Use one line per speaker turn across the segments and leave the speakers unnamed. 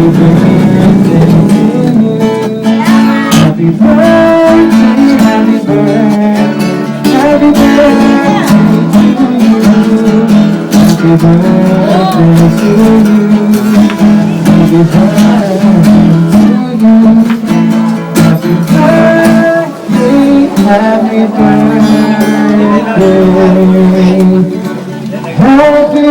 Happy birthday, happy birthday, happy birthday to you. Happy birthday to you. Happy birthday to you. Happy birthday, happy birthday. Happy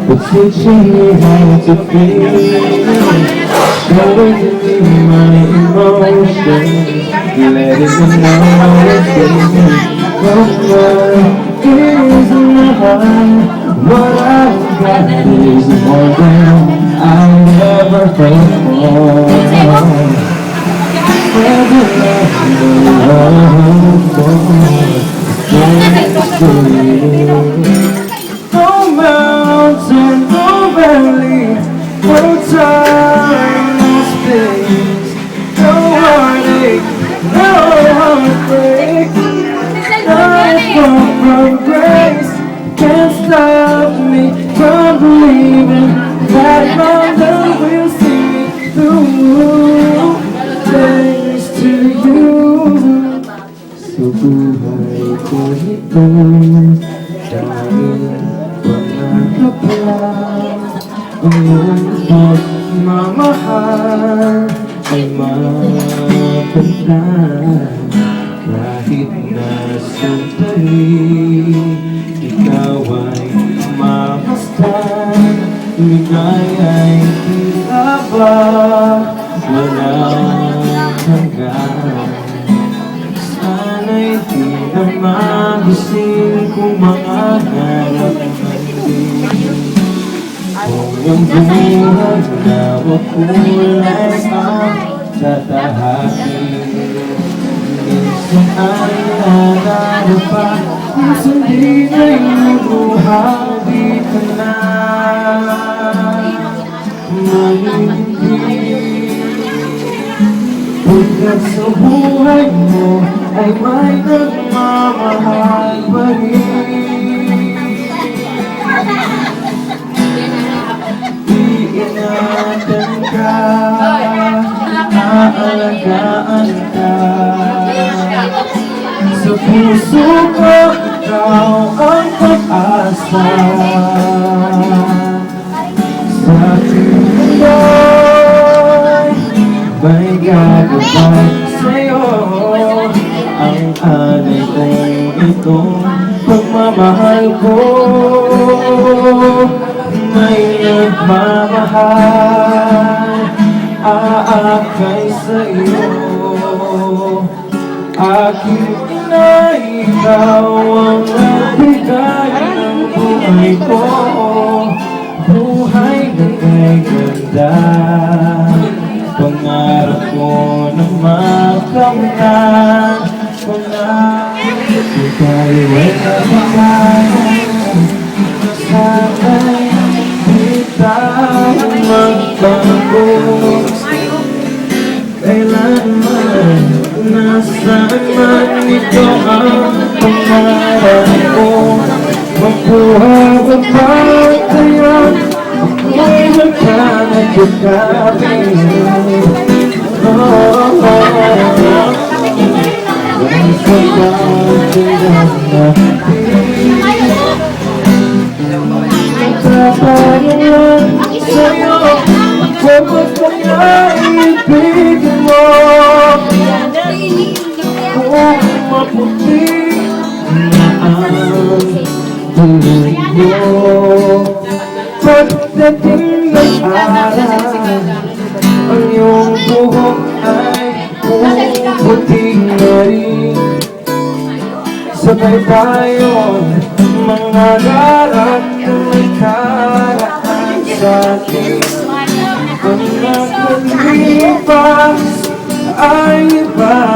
But teaching me how to feel, showing me my emotions, letting me know it's in me. What is in my heart? What I've got is more than I've ever felt for. Every love for no mountain, no valley, no time, no space, no heartache, no heartbreak, no fall from grace can't stop me from believing that my love will see me through. Thanks to you, so buhay ko ito dahil pangarap lang ang iyong pagmamahal ay mapuntan. Kahit na sandali ikaw ay mamastan, ligaya'y tila ba walang hanggan. Sana'y di na magising kung mga harap kung ang buhay na makulay ang tatahakin. Minsan ay nanalo pa, minsan di na'y nabuhabi ka na. Pagkat sa buhay mo ay may nagmamahal pa rin. Iingatan ka, aalagaan ka. Sa puso ko, ikaw ang pag-asa. Sa aking mundo'y may gagawin sa'yo. Ang alay kong itong pagmamahal ko, may nagmamahal, aakay sa'yo. Aking ina, ikaw ang nagbigay ng buhay ko, buhay na kay ganda. Pangarap ko na makamtan ko na ika'y ay nabigay. Sana'y di tayo magbago kailanman, nasaan man ito ang pangarap ko. Mabuhay ang pagkayan, ako'y magkanagkakapin. Ang pagkakailan nagpapayalan sa'yo, kapag pagkaibigin mo. Kung maputi na ang tuloy mo, pagdating ng araw, ang iyong buhok ay puputing na rin. Sabay tayo mangarap ng nakaraan sa atin. Ang nakalipas ay iba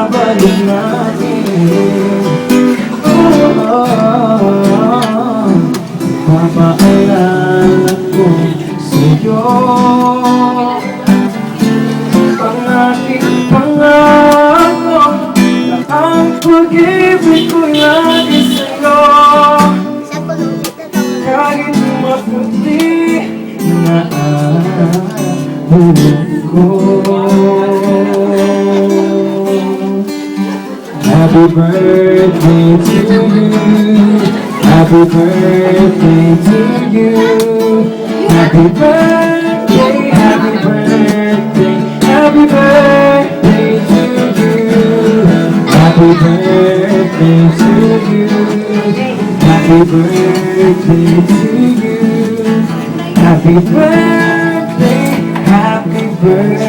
pangako na ang pag-ibig ko lagi sa'yo. Kahit maputi na ang ko. Happy birthday to you. Happy birthday to you. Happy birthday, happy birthday, happy birthday to you. Happy birthday to you. Happy birthday to you. Happy birthday, happy birthday.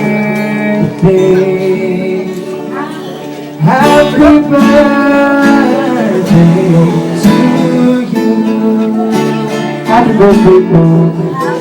Happy birthday to you. Happy birthday, Lord.